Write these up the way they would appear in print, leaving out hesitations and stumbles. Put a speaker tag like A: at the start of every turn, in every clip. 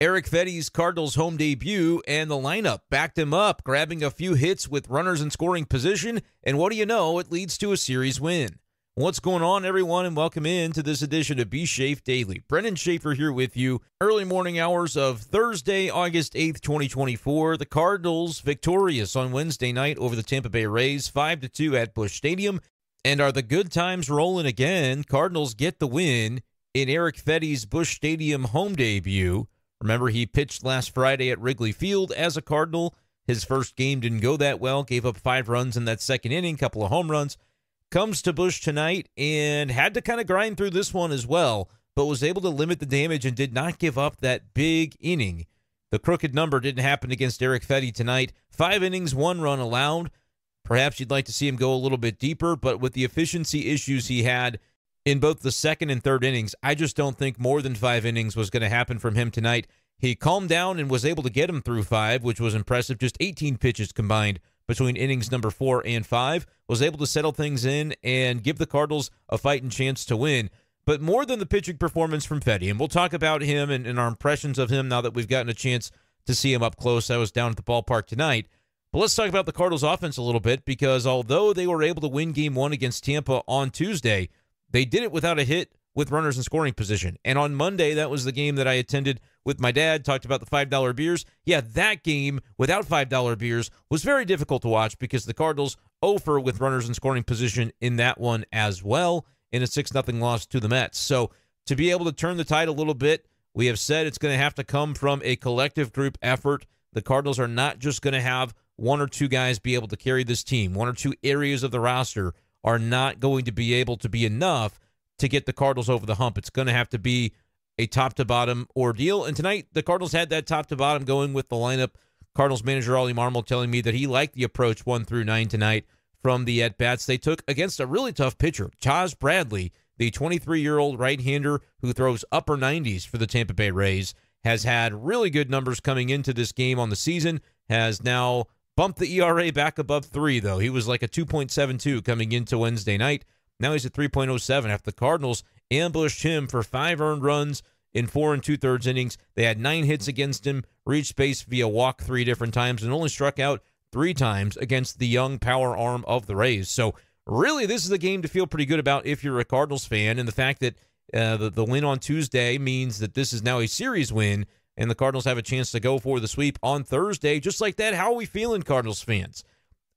A: Erick Fedde's Cardinals home debut, and the lineup backed him up, grabbing a few hits with runners in scoring position, and what do you know, it leads to a series win. What's going on, everyone, and welcome in to this edition of B-Schaeff Daily. Brenden Schaeffer here with you. Early morning hours of Thursday, August 8th, 2024. The Cardinals victorious on Wednesday night over the Tampa Bay Rays, 5-2 at Busch Stadium. And are the good times rolling again? Cardinals get the win in Erick Fedde's Busch Stadium home debut. Remember, he pitched last Friday at Wrigley Field as a Cardinal. His first game didn't go that well, gave up 5 runs in that second inning, couple of home runs. Comes to Busch tonight and had to kind of grind through this one as well, but was able to limit the damage and did not give up that big inning. The crooked number didn't happen against Erick Fedde tonight. 5 innings, 1 run allowed. Perhaps you'd like to see him go a little bit deeper, but with the efficiency issues he had in both the second and third innings, I just don't think more than 5 innings was going to happen from him tonight. He calmed down and was able to get him through 5, which was impressive. Just 18 pitches combined between innings number 4 and 5. Was able to settle things in and give the Cardinals a fighting chance to win. But more than the pitching performance from Fedde, and we'll talk about him and our impressions of him now that we've gotten a chance to see him up close. I was down at the ballpark tonight. But let's talk about the Cardinals offense a little bit, because although they were able to win Game 1 against Tampa on Tuesday, they did it without a hit with runners in scoring position. And on Monday, that was the game that I attended with my dad, talked about the $5 beers. Yeah, that game without $5 beers was very difficult to watch because the Cardinals over with runners in scoring position in that one as well in a 6-0 loss to the Mets. So to be able to turn the tide a little bit, we have said it's going to have to come from a collective group effort. The Cardinals are not just going to have 1 or 2 guys be able to carry this team. 1 or 2 areas of the roster are not going to be able to be enough to get the Cardinals over the hump. It's going to have to be a top-to-bottom ordeal. And tonight, the Cardinals had that top-to-bottom going with the lineup. Cardinals manager Ollie Marmol telling me that he liked the approach 1 through 9 tonight from the at-bats they took against a really tough pitcher. Chaz Bradley, the 23-year-old right-hander who throws upper 90s for the Tampa Bay Rays, has had really good numbers coming into this game on the season, has now bumped the ERA back above 3, though. He was like a 2.72 coming into Wednesday night. Now he's at 3.07 after the Cardinals ambushed him for 5 earned runs in 4 2/3 innings. They had 9 hits against him, reached base via walk 3 different times, and only struck out 3 times against the young power arm of the Rays. So really, this is a game to feel pretty good about if you're a Cardinals fan, and the fact that the win on Tuesday means that this is now a series win, and the Cardinals have a chance to go for the sweep on Thursday. Just like that, how are we feeling, Cardinals fans?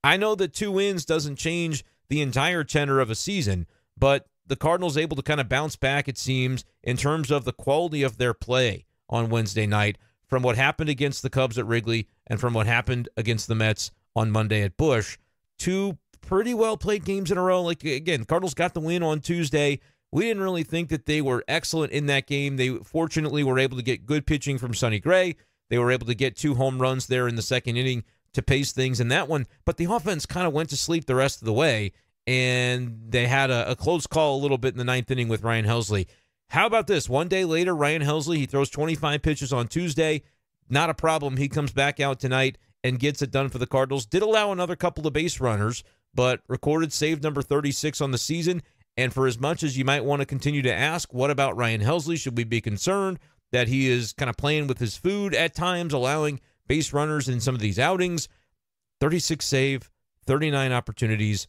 A: I know that 2 wins doesn't change the entire tenor of a season, but the Cardinals able to kind of bounce back, it seems, in terms of the quality of their play on Wednesday night from what happened against the Cubs at Wrigley and from what happened against the Mets on Monday at Busch. 2 pretty well-played games in a row. Like, again, Cardinals got the win on Tuesday. We didn't really think that they were excellent in that game. They fortunately were able to get good pitching from Sonny Gray. They were able to get 2 home runs there in the second inning to pace things in that one, but the offense kind of went to sleep the rest of the way, and they had a close call a little bit in the 9th inning with Ryan Helsley. How about this? 1 day later, Ryan Helsley, he throws 25 pitches on Tuesday. Not a problem. He comes back out tonight and gets it done for the Cardinals. Did allow another couple of base runners, but recorded save number 36 on the season. And for as much as you might want to continue to ask, what about Ryan Helsley? Should we be concerned that he is kind of playing with his food at times, allowing base runners in some of these outings? 36 save, 39 opportunities,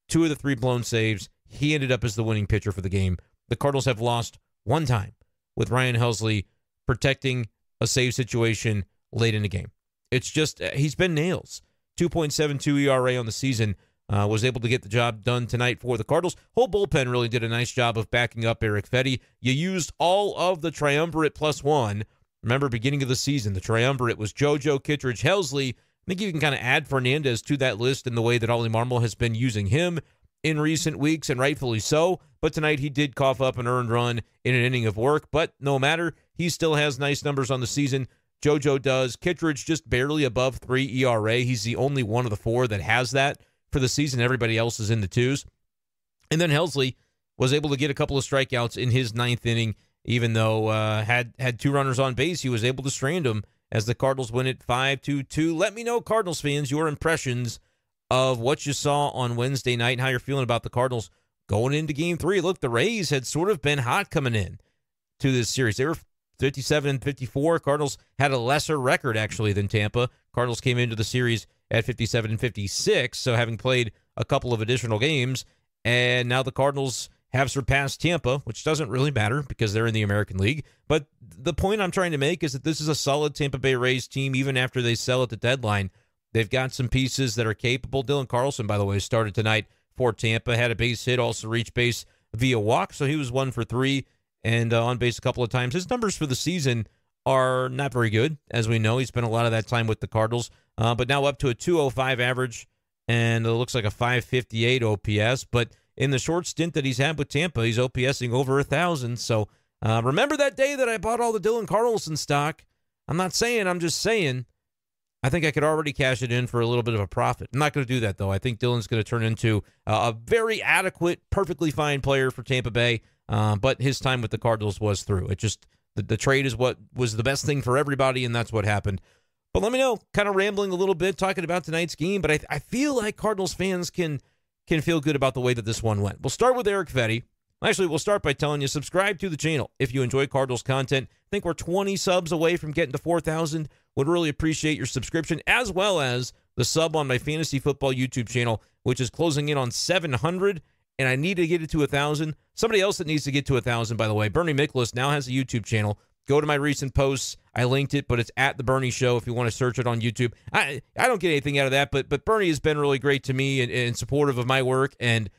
A: 2 of the 3 blown saves. He ended up as the winning pitcher for the game. The Cardinals have lost 1 time with Ryan Helsley protecting a save situation late in the game. It's just, he's been nails. 2.72 ERA on the season. Was able to get the job done tonight for the Cardinals. Whole bullpen really did a nice job of backing up Erick Fedde. You used all of the triumvirate +1. Remember, beginning of the season, the triumvirate was JoJo, Kittredge, Helsley. I think you can kind of add Fernandez to that list in the way that Ollie Marmol has been using him in recent weeks, and rightfully so. But tonight he did cough up an earned run in an inning of work. But no matter, he still has nice numbers on the season. JoJo does. Kittredge just barely above 3 ERA. He's the only one of the 4 that has that for the season. Everybody else is in the 2s. And then Helsley was able to get a couple of strikeouts in his 9th inning, even though had 2 runners on base. He was able to strand them as the Cardinals win it 5-2. Let me know, Cardinals fans, your impressions of what you saw on Wednesday night and how you're feeling about the Cardinals going into Game 3. Look, the Rays had sort of been hot coming in to this series. They were 57-54. Cardinals had a lesser record, actually, than Tampa. Cardinals came into the series at 57-56, so having played a couple of additional games, and now the Cardinals have surpassed Tampa, which doesn't really matter because they're in the American League. But the point I'm trying to make is that this is a solid Tampa Bay Rays team, even after they sell at the deadline. They've got some pieces that are capable. Dylan Carlson, by the way, started tonight for Tampa, had a base hit, also reached base via walk, so he was 1 for 3 and on base a couple of times. His numbers for the season are not very good, as we know. He spent a lot of that time with the Cardinals, but now up to a 205 average, and it looks like a 558 OPS. But in the short stint that he's had with Tampa, he's OPSing over 1,000. So remember that day that I bought all the Dylan Carlson stock? I'm not saying, I'm just saying. I think I could already cash it in for a little bit of a profit. I'm not going to do that, though. I think Dylan's going to turn into a very adequate, perfectly fine player for Tampa Bay, but his time with the Cardinals was through. It just, the trade is what was the best thing for everybody, and that's what happened. But let me know, kind of rambling a little bit, talking about tonight's game, but I feel like Cardinals fans can feel good about the way that this one went. We'll start with Erick Fedde. Actually, we'll start by telling you, subscribe to the channel if you enjoy Cardinals content. I think we're 20 subs away from getting to 4,000. Would really appreciate your subscription, as well as the sub on my fantasy football YouTube channel, which is closing in on 700, and I need to get it to 1,000. Somebody else that needs to get to 1,000, by the way, Bernie Miklasz now has a YouTube channel. Go to my recent posts. I linked it, but it's at The Bernie Show if you want to search it on YouTube. I don't get anything out of that, but Bernie has been really great to me and supportive of my work, and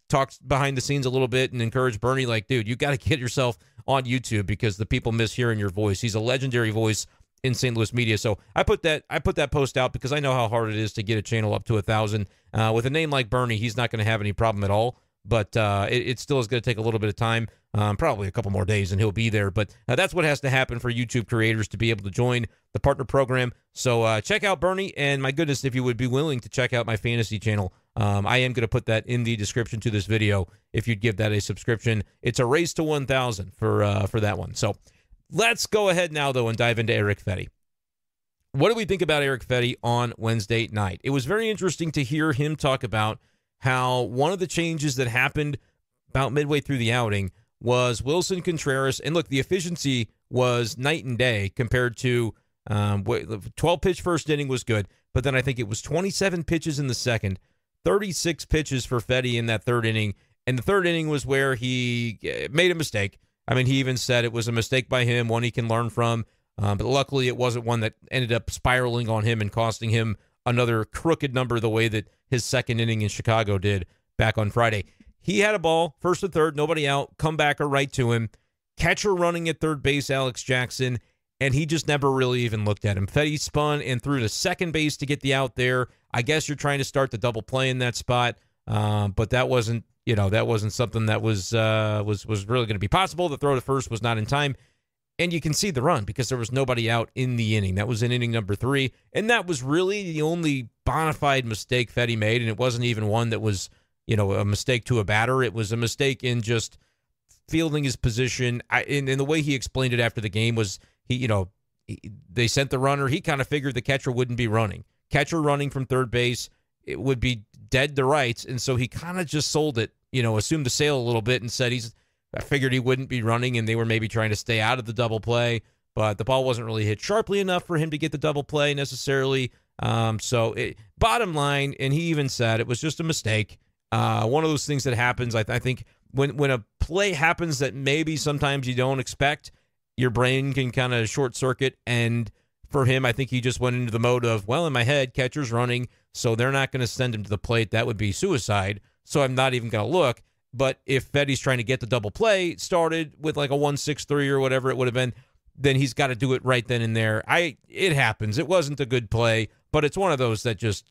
A: talks behind the scenes a little bit and encouraged Bernie, like, dude, you got to get yourself on YouTube because the people miss hearing your voice. He's a legendary voice in St. Louis media. So I put that post out because I know how hard it is to get a channel up to 1,000. With a name like Bernie, he's not going to have any problem at all. But it still is going to take a little bit of time, probably a couple more days, and he'll be there. But that's what has to happen for YouTube creators to be able to join the partner program. So check out Bernie, and my goodness, if you would be willing to check out my fantasy channel, I am going to put that in the description to this video if you'd give that a subscription. It's a race to 1,000 for that one. So let's go ahead now, though, and dive into Erick Fedde. What do we think about Erick Fedde on Wednesday night? It was very interesting to hear him talk about how one of the changes that happened about midway through the outing was Wilson Contreras. And look, the efficiency was night and day compared to 12-pitch first inning was good, but then I think it was 27 pitches in the second, 36 pitches for Fedde in that third inning. And the third inning was where he made a mistake. I mean, he even said it was a mistake by him, one he can learn from. But luckily, it wasn't one that ended up spiraling on him and costing him another crooked number the way that his second inning in Chicago did back on Friday. He had a ball, first and third, nobody out, comebacker right to him, catcher running at third base, Alex Jackson, and he just never really even looked at him. Fedde spun and threw to second base to get the out there. I guess you're trying to start the double play in that spot, but that wasn't, something that was really going to be possible. The throw to first was not in time. And you can see the run because there was nobody out in the inning. That was in inning number 3. And that was really the only bona fide mistake Fedde made. And it wasn't even one that was, a mistake to a batter. It was a mistake in just fielding his position. And the way he explained it after the game was, they sent the runner. He kind of figured the catcher wouldn't be running. Catcher running from third base, it would be dead to rights. And so he kind of just sold it, assumed the sale a little bit and said I figured he wouldn't be running, and they were maybe trying to stay out of the double play, but the ball wasn't really hit sharply enough for him to get the double play necessarily. Bottom line, and he even said it was just a mistake. One of those things that happens, I think, when a play happens that maybe sometimes you don't expect, your brain can kind of short circuit. And for him, I think he just went into the mode of, well, in my head, catcher's running, so they're not going to send him to the plate. That would be suicide. So I'm not even going to look. But if Fedde's trying to get the double play started with like a 1-6-3 or whatever it would have been, then he's got to do it right then and there. It happens. It wasn't a good play, but it's one of those that just,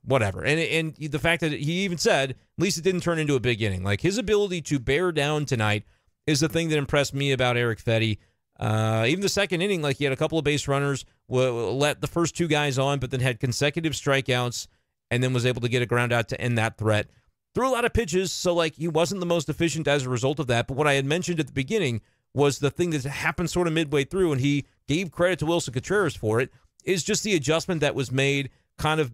A: whatever. And the fact that he even said, at least it didn't turn into a big inning. Like, his ability to bear down tonight is the thing that impressed me about Erick Fedde. Even the second inning, like, he had a couple of base runners, let the first 2 guys on, but then had consecutive strikeouts and then was able to get a ground out to end that threat. Threw a lot of pitches, so, like, he wasn't the most efficient as a result of that. But what I had mentioned at the beginning was the thing that happened sort of midway through, and he gave credit to Wilson Contreras for it, is just the adjustment that was made.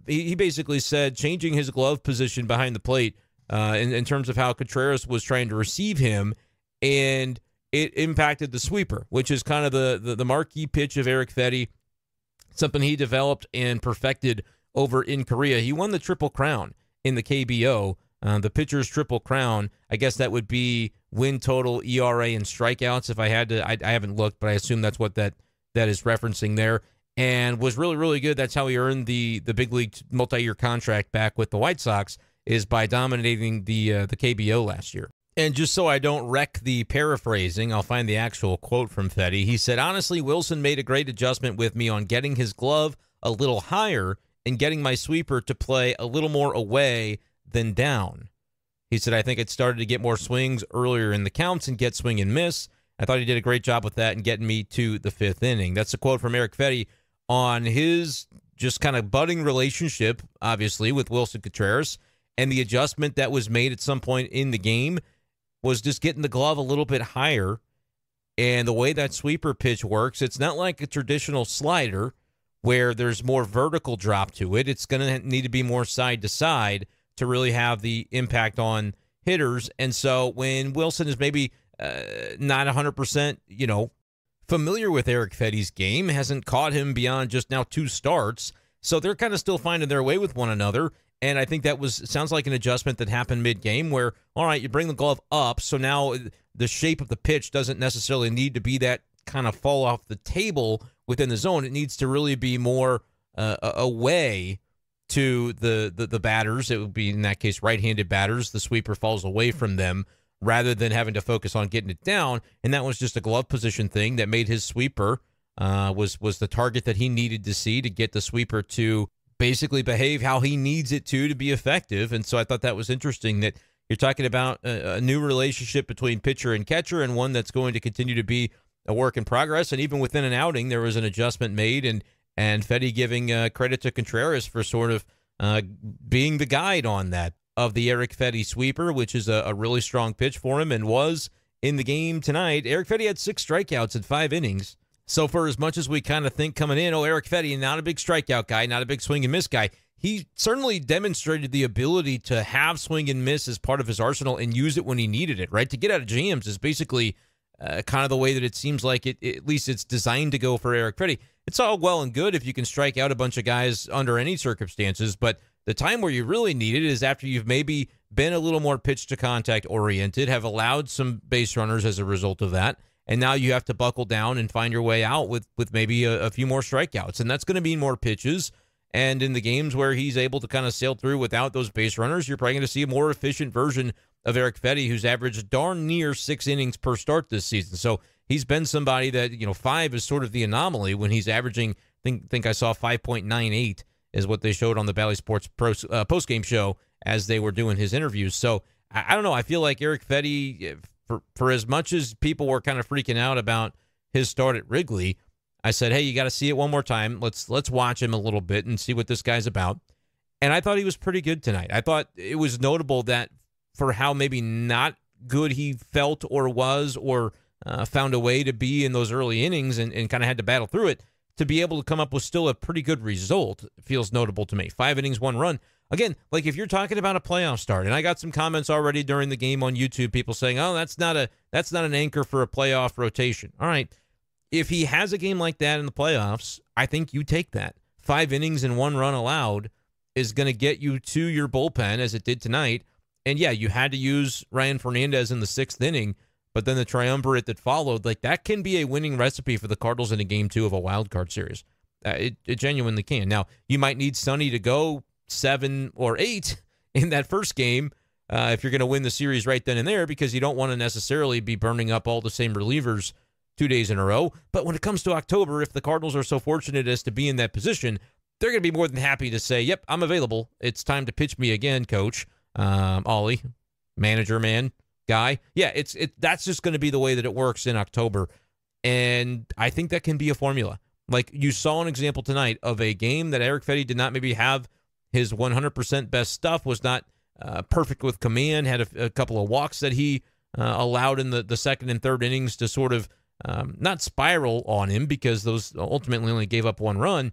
A: He basically said changing his glove position behind the plate in terms of how Contreras was trying to receive him. And it impacted the sweeper, which is kind of the marquee pitch of Erick Fedde, something he developed and perfected over in Korea. He won the Triple Crown in the KBO, the pitcher's Triple Crown. I guess that would be win total, ERA, and strikeouts. If I had to, I haven't looked, but I assume that's what that is referencing there. And was really, really good. That's how he earned the big league multi-year contract back with the White Sox, is by dominating the KBO last year. And just so I don't wreck the paraphrasing, I'll find the actual quote from Fedde. He said, "Honestly, Wilson made a great adjustment with me on getting his glove a little higher and getting my sweeper to play a little more away than down." He said, "I think it started to get more swings earlier in the counts and get swing and miss. I thought he did a great job with that and getting me to the 5th inning." That's a quote from Erick Fedde on his just kind of budding relationship, obviously, with Wilson Contreras, and the adjustment that was made at some point in the game was just getting the glove a little bit higher. And the way that sweeper pitch works, it's not like a traditional slider where there's more vertical drop to it. It's going to need to be more side to side to really have the impact on hitters. And so when Wilson is maybe not 100%, familiar with Erick Fedde's game, hasn't caught him beyond just now 2 starts, so they're kind of still finding their way with one another. And I think that sounds like an adjustment that happened mid-game where, all right, you bring the glove up, so now the shape of the pitch doesn't necessarily need to be that kind of fall off the table within the zone. It needs to really be more away to the batters. It would be, in that case, right-handed batters. The sweeper falls away from them rather than having to focus on getting it down. And that was just a glove position thing that made his sweeper was the target that he needed to see to get the sweeper to basically behave how he needs it to be effective. And so I thought that was interesting that you're talking about a new relationship between pitcher and catcher, and one that's going to continue to be a work in progress. And even within an outing, there was an adjustment made, and Fedde giving credit to Contreras for sort of being the guide on that of the Erick Fedde sweeper, which is a really strong pitch for him and was in the game tonight. Erick Fedde had 6 strikeouts in 5 innings. So for as much as we kind of think coming in, Erick Fedde, not a big strikeout guy, not a big swing and miss guy, he certainly demonstrated the ability to have swing and miss as part of his arsenal and use it when he needed it, right? To get out of jams is basically kind of the way that it seems like at least it's designed to go for Erick Fedde. It's all well and good if you can strike out a bunch of guys under any circumstances, but the time where you really need it is after you've maybe been a little more pitch to contact oriented, have allowed some base runners as a result of that, and now you have to buckle down and find your way out with maybe a few more strikeouts. And that's going to mean more pitches. And in the games where he's able to kind of sail through without those base runners, you're probably going to see a more efficient version of Erick Fedde, who's averaged darn near 6 innings per start this season. So he's been somebody that, 5 is sort of the anomaly when he's averaging, think I saw 5.98 is what they showed on the Bally Sports post-game show as they were doing his interviews. So I don't know. I feel like Erick Fedde, for as much as people were kind of freaking out about his start at Wrigley, I said, hey, you got to see it one more time. Let's watch him a little bit and see what this guy's about. And I thought he was pretty good tonight. I thought it was notable that for how maybe not good he felt or was or found a way to be in those early innings and kind of had to battle through it, to be able to come up with still a pretty good result feels notable to me. 5 innings, 1 run. Again, like if you're talking about a playoff start, and I got some comments already during the game on YouTube, people saying, oh, that's not an anchor for a playoff rotation. All right. If he has a game like that in the playoffs, I think you take that. 5 innings and 1 run allowed is going to get you to your bullpen as it did tonight. And yeah, you had to use Ryan Fernandez in the 6th inning, but then the triumvirate that followed, like that can be a winning recipe for the Cardinals in a game 2 of a wild card series. It genuinely can. Now, you might need Sonny to go 7 or 8 in that first game if you're going to win the series right then and there, because you don't want to necessarily be burning up all the same relievers 2 days in a row. But when it comes to October, if the Cardinals are so fortunate as to be in that position, they're going to be more than happy to say, yep, I'm available. It's time to pitch me again, coach. Ollie, manager man, guy. Yeah, that's just going to be the way that it works in October. And I think that can be a formula. Like you saw an example tonight of a game that Erick Fedde did not maybe have his 100% best stuff, was not perfect with command, had a couple of walks that he allowed in the 2nd and 3rd innings to sort of not spiral on him, because those ultimately only gave up 1 run.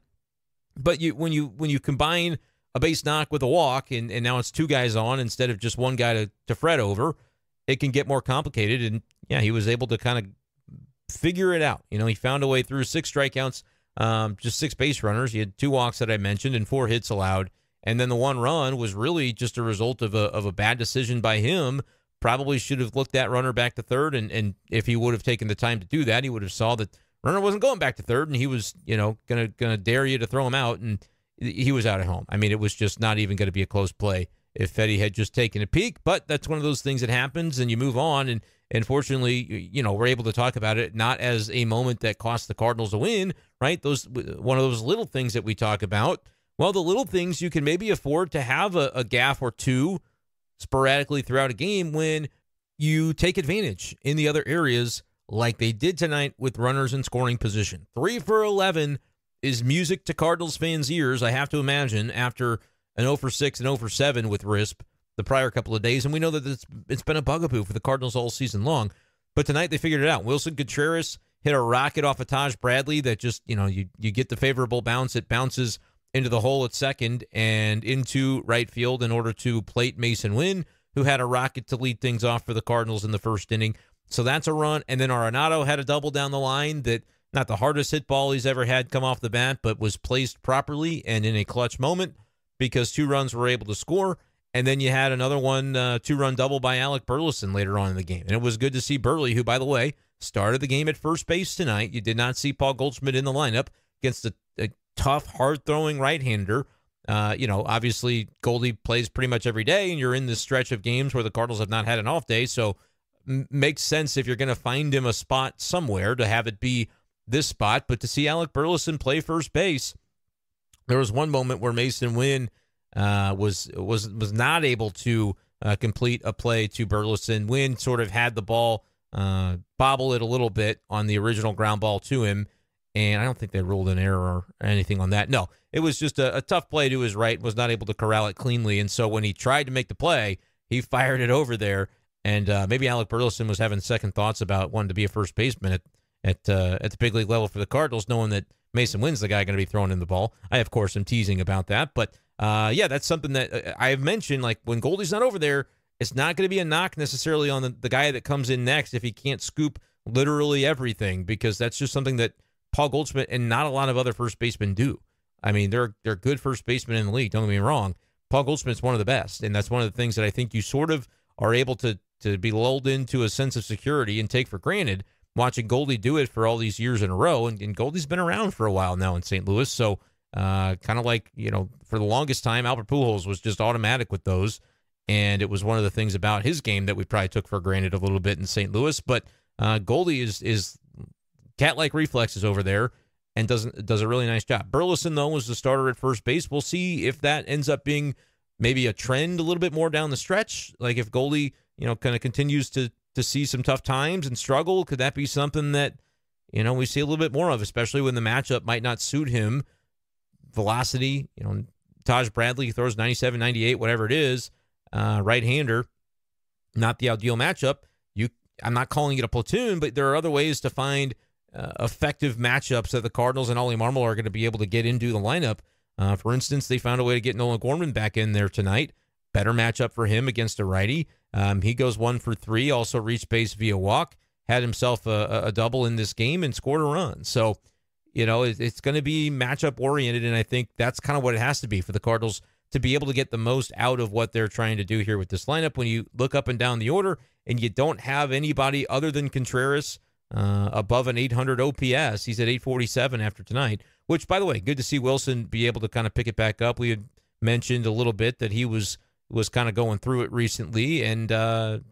A: But when you combine a base knock with a walk, and now it's 2 guys on instead of just 1 guy to fret over, it can get more complicated. And yeah, he was able to kind of figure it out. He found a way through 6 strikeouts, just 6 base runners. He had 2 walks that I mentioned and 4 hits allowed. And then the 1 run was really just a result of a bad decision by him. Probably should have looked that runner back to third. And if he would have taken the time to do that, he would have saw that runner wasn't going back to third, and he was, gonna dare you to throw him out, and he was out at home. I mean, it was just not even going to be a close play if Fedde had just taken a peek. But that's one of those things that happens, and you move on. And fortunately, we're able to talk about it not as a moment that cost the Cardinals a win, right? One of those little things that we talk about. Well, the little things you can maybe afford to have a gaff or 2 sporadically throughout a game when you take advantage in the other areas like they did tonight with runners in scoring position. 3 for 11 is music to Cardinals fans' ears, I have to imagine, after an 0 for 6 and 0 for 7 with RISP the prior couple of days. And we know that it's been a bugaboo for the Cardinals all season long. But tonight they figured it out. Wilson Contreras hit a rocket off of Taj Bradley that just, you get the favorable bounce. It bounces into the hole at second and into right field in order to plate Mason Wynn, who had a rocket to lead things off for the Cardinals in the first inning. So that's a run. And then Arenado had a double down the line that, not the hardest hit ball he's ever had come off the bat, but was placed properly and in a clutch moment because 2 runs were able to score. And then you had another one, 2-run double by Alec Burleson later on in the game. And it was good to see Burly, who, by the way, started the game at first base tonight. You did not see Paul Goldschmidt in the lineup against a tough, hard-throwing right-hander. Obviously, Goldie plays pretty much every day, and you're in this stretch of games where the Cardinals have not had an off day, so makes sense if you're going to find him a spot somewhere to have it be this spot. But to see Alec Burleson play first base, there was one moment where Mason Wynn was not able to complete a play to Burleson. Wynn sort of had the ball bobble it a little bit on the original ground ball to him, and I don't think they ruled an error or anything on that. No, it was just a tough play to his right, was not able to corral it cleanly, and so when he tried to make the play, he fired it over there, and maybe Alec Burleson was having second thoughts about wanting to be a first baseman at the big league level for the Cardinals, knowing that Mason Wynn's the guy going to be throwing in the ball. I, of course, am teasing about that, but that's something that I've mentioned, like when Goldie's not over there, it's not going to be a knock necessarily on the guy that comes in next if he can't scoop literally everything, because that's just something that Paul Goldschmidt and not a lot of other first basemen do. I mean, they're good first basemen in the league, don't get me wrong. Paul Goldschmidt's one of the best, and that's one of the things that I think you sort of are able to be lulled into a sense of security and take for granted, watching Goldie do it for all these years in a row. And Goldie's been around for a while now in St. Louis, so kind of like, for the longest time, Albert Pujols was just automatic with those. And it was one of the things about his game that we probably took for granted a little bit in St. Louis. But Goldie is cat-like reflexes over there and does a really nice job. Burleson, though, was the starter at first base. We'll see if that ends up being maybe a trend a little bit more down the stretch. Like if Goldie, kind of continues to see some tough times and struggle, could that be something that, we see a little bit more of, especially when the matchup might not suit him? Velocity, Taj Bradley throws 97, 98, whatever it is. Right-hander, not the ideal matchup. I'm not calling it a platoon, but there are other ways to find effective matchups that the Cardinals and Ollie Marmol are going to be able to get into the lineup. For instance, they found a way to get Nolan Gorman back in there tonight. Better matchup for him against a righty. He goes 1 for 3, also reached base via walk, had himself a double in this game, and scored a run. So, it's going to be matchup-oriented, and I think that's kind of what it has to be for the Cardinals to be able to get the most out of what they're trying to do here with this lineup. When you look up and down the order and you don't have anybody other than Contreras above an 800 OPS, he's at 847 after tonight, which, by the way, good to see Wilson be able to kind of pick it back up. We had mentioned a little bit that he was kind of going through it recently, and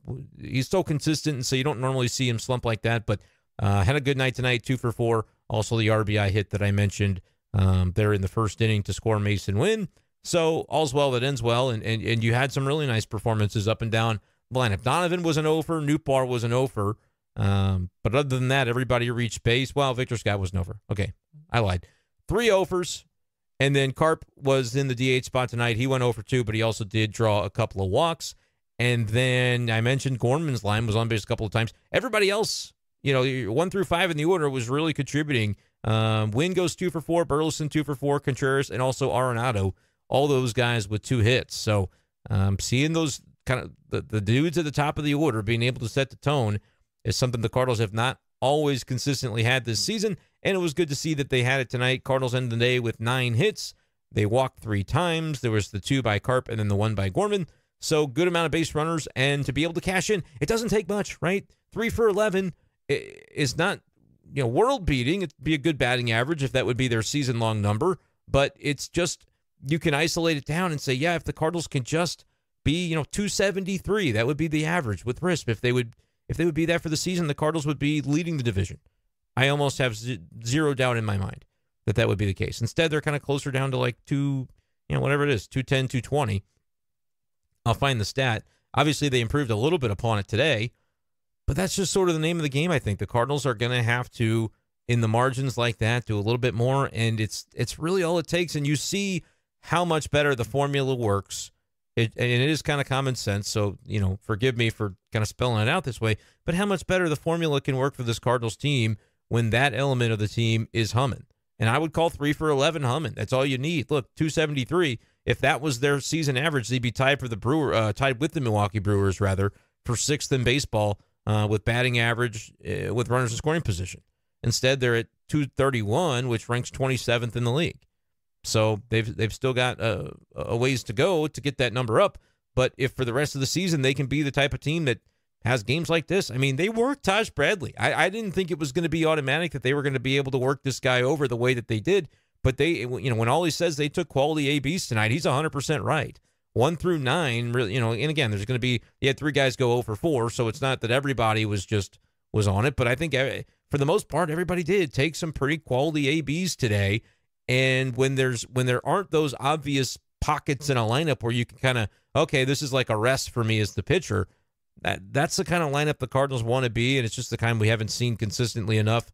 A: he's so consistent, and so you don't normally see him slump like that, but had a good night tonight, 2 for 4. Also the RBI hit that I mentioned there in the first inning to score Mason Wynn. So all's well that ends well, and you had some really nice performances up and down the lineup. Donovan was an over, Nootbaar was an over, but other than that, everybody reached base. Well, Victor Scott was an over. Okay, I lied. 3 overs, and then Carp was in the DH spot tonight. He went over 2, but he also did draw a couple of walks. And then I mentioned Gorman's line was on base a couple of times. Everybody else, 1 through 5 in the order was really contributing. Wynn goes 2 for 4, Burleson 2 for 4, Contreras, and also Arenado. All those guys with 2 hits. So seeing those kind of the dudes at the top of the order being able to set the tone is something the Cardinals have not always consistently had this season, and it was good to see that they had it tonight. Cardinals ended the day with 9 hits. They walked 3 times. There was the 2 by Carp and then the 1 by Gorman. So good amount of base runners, and to be able to cash in, it doesn't take much, right? 3 for 11 is not, world beating. It'd be a good batting average if that would be their season-long number, but it's just, you can isolate it down and say, yeah, if the Cardinals can just be, 273, that would be the average with RISP. If they would be that for the season, the Cardinals would be leading the division. I almost have zero doubt in my mind that would be the case. Instead, they're kind of closer down to like 210, 220. I'll find the stat. Obviously, they improved a little bit upon it today, but that's just sort of the name of the game, I think. The Cardinals are going to have to, in the margins like that, do a little bit more, and it's really all it takes. And you see how much better the formula works. And it is kind of common sense, so, forgive me for kind of spelling it out this way, but how much better the formula can work for this Cardinals team when that element of the team is humming. And I would call 3 for 11 humming. That's all you need. Look, 273. If that was their season average, they'd be tied with the Milwaukee Brewers, rather, for 6th in baseball with batting average with runners in scoring position. Instead, they're at 231, which ranks 27th in the league. So they've still got a ways to go to get that number up. But if for the rest of the season they can be the type of team that has games like this, I mean, they worked Taj Bradley. I didn't think it was going to be automatic that they were going to be able to work this guy over the way that they did. But they, when Ollie says they took quality ABs tonight, he's 100% right. 1 through 9, really, and again, there's going to be, he had 3 guys go 0 for 4, so it's not that everybody was on it. But I think for the most part, everybody did take some pretty quality ABs today. And when there aren't those obvious pockets in a lineup where you can kind of, okay, this is like a rest for me as the pitcher, that's the kind of lineup the Cardinals want to be, and it's just the kind we haven't seen consistently enough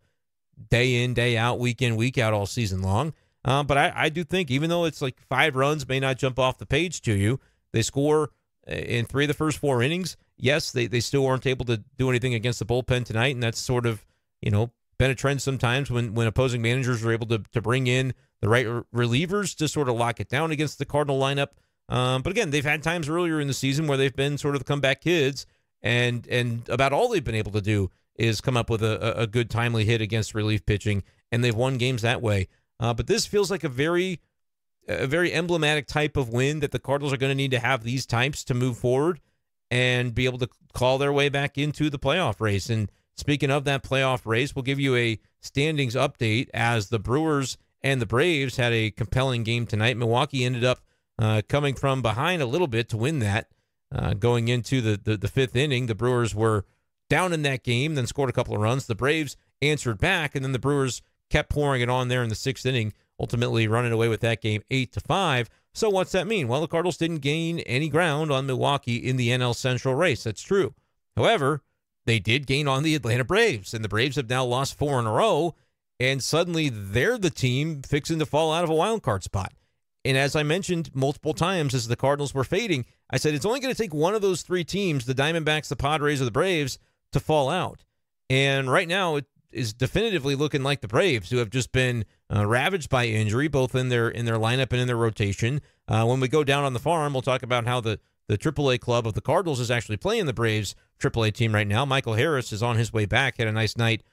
A: day in, day out, week in, week out all season long. But I do think, even though it's like 5 runs may not jump off the page to you, they score in 3 of the first 4 innings. Yes, they still weren't able to do anything against the bullpen tonight, and that's sort of, been a trend sometimes when opposing managers are able to bring in the right relievers to sort of lock it down against the Cardinal lineup. But again, they've had times earlier in the season where they've been sort of the comeback kids, and about all they've been able to do is come up with a good timely hit against relief pitching, and they've won games that way. But this feels like a very emblematic type of win that the Cardinals are going to need to have these types to move forward and be able to claw their way back into the playoff race. And speaking of that playoff race, we'll give you a standings update as the Brewers and the Braves had a compelling game tonight. Milwaukee ended up coming from behind a little bit to win that. Going into the 5th inning, the Brewers were down in that game, then scored a couple of runs. The Braves answered back, and then the Brewers kept pouring it on there in the 6th inning, ultimately running away with that game 8-5. So what's that mean? Well, the Cardinals didn't gain any ground on Milwaukee in the NL Central race. That's true. However, they did gain on the Atlanta Braves, and the Braves have now lost 4 in a row, and suddenly they're the team fixing to fall out of a wild card spot. And as I mentioned multiple times as the Cardinals were fading, I said it's only going to take one of those 3 teams, the Diamondbacks, the Padres, or the Braves, to fall out. And right now it is definitively looking like the Braves, who have just been ravaged by injury, both in their lineup and in their rotation. When we go down on the farm, we'll talk about how the AAA club of the Cardinals is actually playing the Braves AAA team right now. Michael Harris is on his way back, had a nice night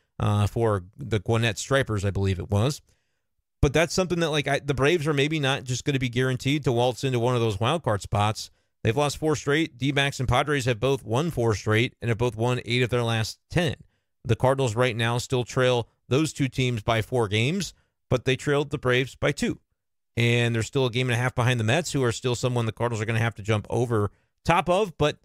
A: for the Gwinnett Stripers, I believe it was. But that's something that the Braves are maybe not just going to be guaranteed to waltz into one of those wild card spots. They've lost 4 straight. D-backs and Padres have both won 4 straight and have both won 8 of their last 10. The Cardinals right now still trail those 2 teams by 4 games, but they trailed the Braves by 2. And they're still a game and a half behind the Mets, who are still someone the Cardinals are going to have to jump over top of. But,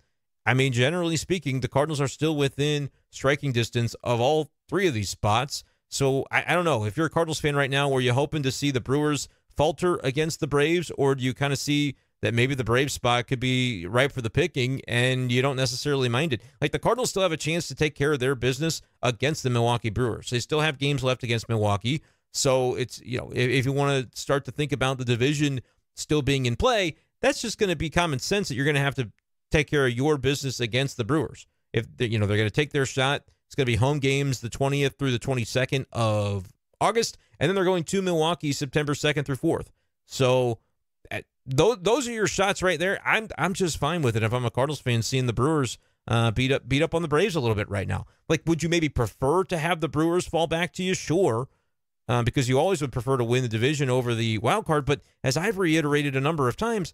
A: I mean, generally speaking, the Cardinals are still within striking distance of all 3 of these spots. So, I don't know. If you're a Cardinals fan right now, were you hoping to see the Brewers falter against the Braves, or do you kind of see that maybe the Braves spot could be ripe for the picking and you don't necessarily mind it? Like, the Cardinals still have a chance to take care of their business against the Milwaukee Brewers. They still have games left against Milwaukee. So it's, if you want to start to think about the division still being in play, that's just going to be common sense that you're going to have to take care of your business against the Brewers. If they're going to take their shot, it's going to be home games the 20th through the 22nd of August, and then they're going to Milwaukee September 2nd through 4th. So those are your shots right there. I'm just fine with it if I'm a Cardinals fan, seeing the Brewers beat up on the Braves a little bit right now. Like, would you maybe prefer to have the Brewers fall back to you? Sure, because you always would prefer to win the division over the wild card. But as I've reiterated a number of times,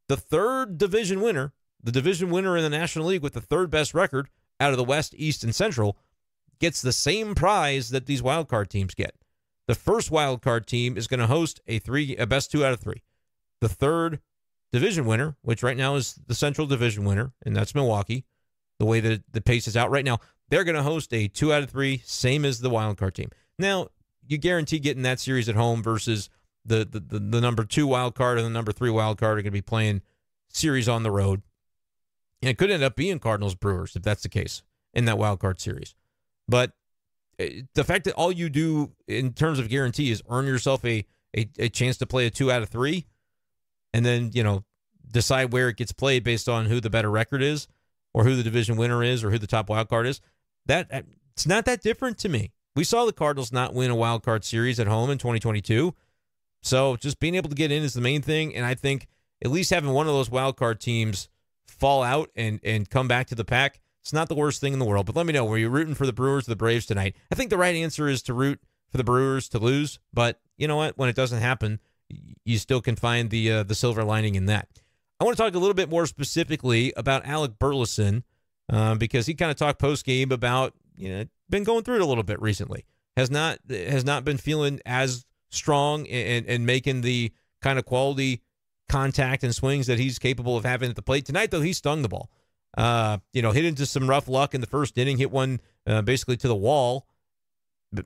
A: the third division winner, the division winner in the National League with the third best record out of the West, East, and Central, gets the same prize that these wild card teams get. The first wild card team is going to host a best 2 out of 3. The third division winner, which right now is the Central Division winner, and that's Milwaukee, the way that the pace is out right now, they're going to host a 2 out of 3, same as the wild card team. Now, you guarantee getting that series at home versus the number 2 wild card and the number 3 wild card are going to be playing series on the road. And it could end up being Cardinals Brewers if that's the case in that wild card series. But the fact that all you do in terms of guarantee is earn yourself a chance to play a 2 out of 3, and then, decide where it gets played based on who the better record is or who the division winner is or who the top wild card is, that it's not that different to me. We saw the Cardinals not win a wild card series at home in 2022. So just being able to get in is the main thing. And I think at least having one of those wild card teams fall out and come back to the pack, it's not the worst thing in the world. But let me know, were you rooting for the Brewers or the Braves tonight? I think the right answer is to root for the Brewers to lose. But you know what? When it doesn't happen, you still can find the silver lining in that. I want to talk a little bit more specifically about Alec Burleson because he kind of talked post-game about, been going through it a little bit recently. Has not been feeling as strong and making the kind of quality contact and swings that he's capable of having at the plate. Tonight, though, he stung the ball. Hit into some rough luck in the first inning, hit one basically to the wall,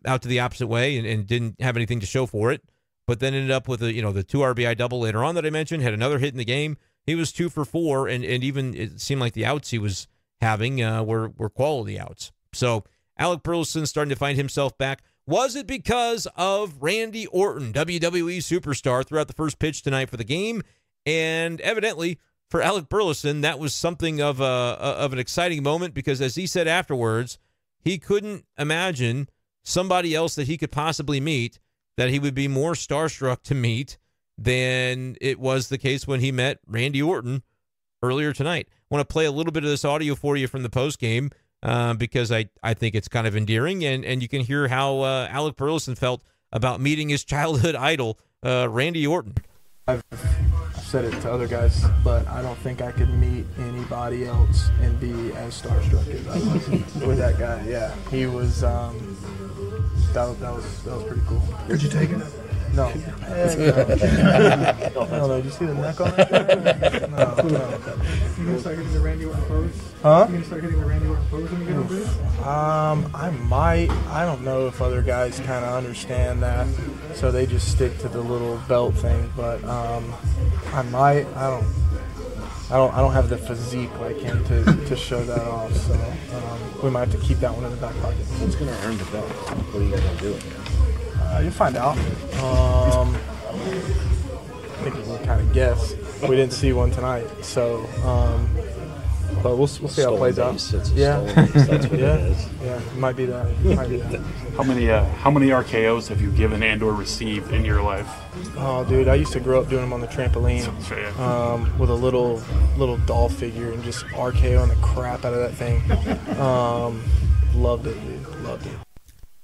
A: out to the opposite way, and didn't have anything to show for it. But then ended up with the 2 RBI double later on that I mentioned, had another hit in the game. He was 2 for 4, and even it seemed like the outs he was having were quality outs. So Alec Burleson starting to find himself back. Was it because of Randy Orton, WWE superstar, throughout the first pitch tonight for the game? And evidently, for Alec Burleson, that was something of an exciting moment because, as he said afterwards, he couldn't imagine somebody else that he could possibly meet that he would be more starstruck to meet than it was the case when he met Randy Orton earlier tonight. I want to play a little bit of this audio for you from the postgame because I think it's kind of endearing, and you can hear how Alec Burleson felt about meeting his childhood idol, Randy Orton.
B: I've said it to other guys, but I don't think I could meet anybody else and be as starstruck as I was with that guy. Yeah, he was. That was pretty cool.
C: Did you take it?
B: No. I don't know. Did you see the neck on it? No.
C: You gonna start hitting the Randy Orton pose?
B: Huh?
C: You gonna start hitting the Randy Orton pose when you get on base?
B: I might. I don't know if other guys kind of understand that, so they just stick to the little belt thing. But I might. I don't have the physique like him to show that off. So we might have to keep that one in the back pocket.
D: What's gonna earn the belt? What are you gonna do?
B: You'll find out. I think we can kind of guess. We didn't see one tonight, so. But we'll see how it plays out. Yeah,
D: That's what it is.
B: Yeah, it might be that.
E: How many RKOs have you given and/or received in your life?
B: Oh, dude, I used to grow up doing them on the trampoline with a little doll figure and just RKOing the crap out of that thing. Loved it, dude. Loved it.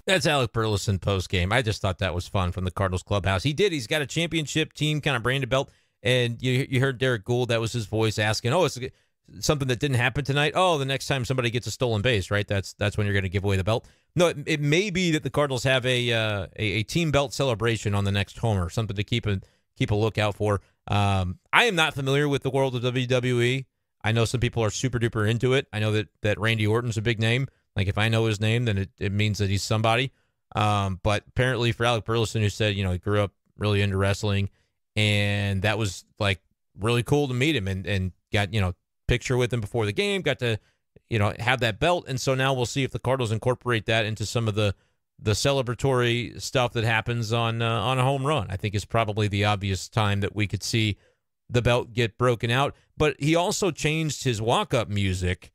A: That's Alec Burleson post-game. I just thought that was fun from the Cardinals clubhouse. He's got a championship team kind of branded belt, and you heard Derek Gould, that was his voice asking, it's something that didn't happen tonight. Oh, the next time somebody gets a stolen base, right? That's when you're going to give away the belt. No, it may be that the Cardinals have a team belt celebration on the next homer, something to keep a lookout for. I am not familiar with the world of WWE. I know some people are super duper into it. I know that Randy Orton's a big name. Like, if I know his name, then it means that he's somebody. But apparently for Alec Burleson, who said, he grew up really into wrestling, and that was, like, really cool to meet him and got, picture with him before the game, got to, have that belt. And so now we'll see if the Cardinals incorporate that into some of the celebratory stuff that happens on a home run. I think is probably the obvious time that we could see the belt get broken out. But he also changed his walk-up music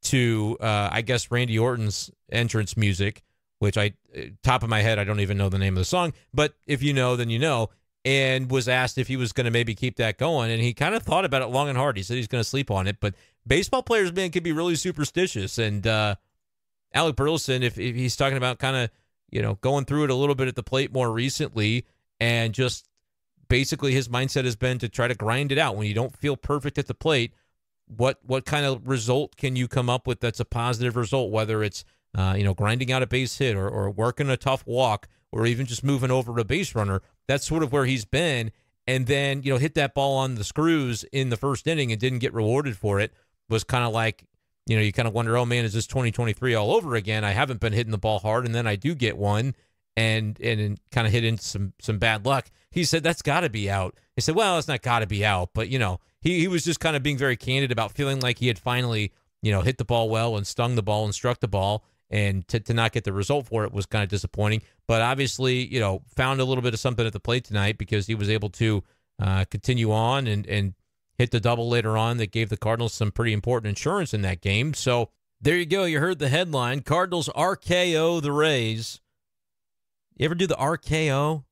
A: to, I guess, Randy Orton's entrance music, which top of my head, I don't even know the name of the song, but if you know, then you know, and was asked if he was going to maybe keep that going, and he kind of thought about it long and hard. He said he's going to sleep on it, but baseball players, man, can be really superstitious. And Alec Burleson, if he's talking about kind of, going through it a little bit at the plate more recently, and just basically his mindset has been to try to grind it out. When you don't feel perfect at the plate, what kind of result can you come up with that's a positive result, whether it's grinding out a base hit or working a tough walk or even just moving over a base runner. That's sort of where he's been. And then, hit that ball on the screws in the first inning and didn't get rewarded for it was kind of like, you kind of wonder, oh man, is this 2023 all over again? I haven't been hitting the ball hard, and then I do get one and kind of hit into some bad luck. He said, that's got to be out. He said, well, it's not got to be out, but, he was just kind of being very candid about feeling like he had finally, hit the ball well and stung the ball and struck the ball, and to not get the result for it was kind of disappointing. But obviously, found a little bit of something at the plate tonight because he was able to continue on and hit the double later on that gave the Cardinals some pretty important insurance in that game. So there you go. You heard the headline. Cardinals RKO the Rays. You ever do the RKO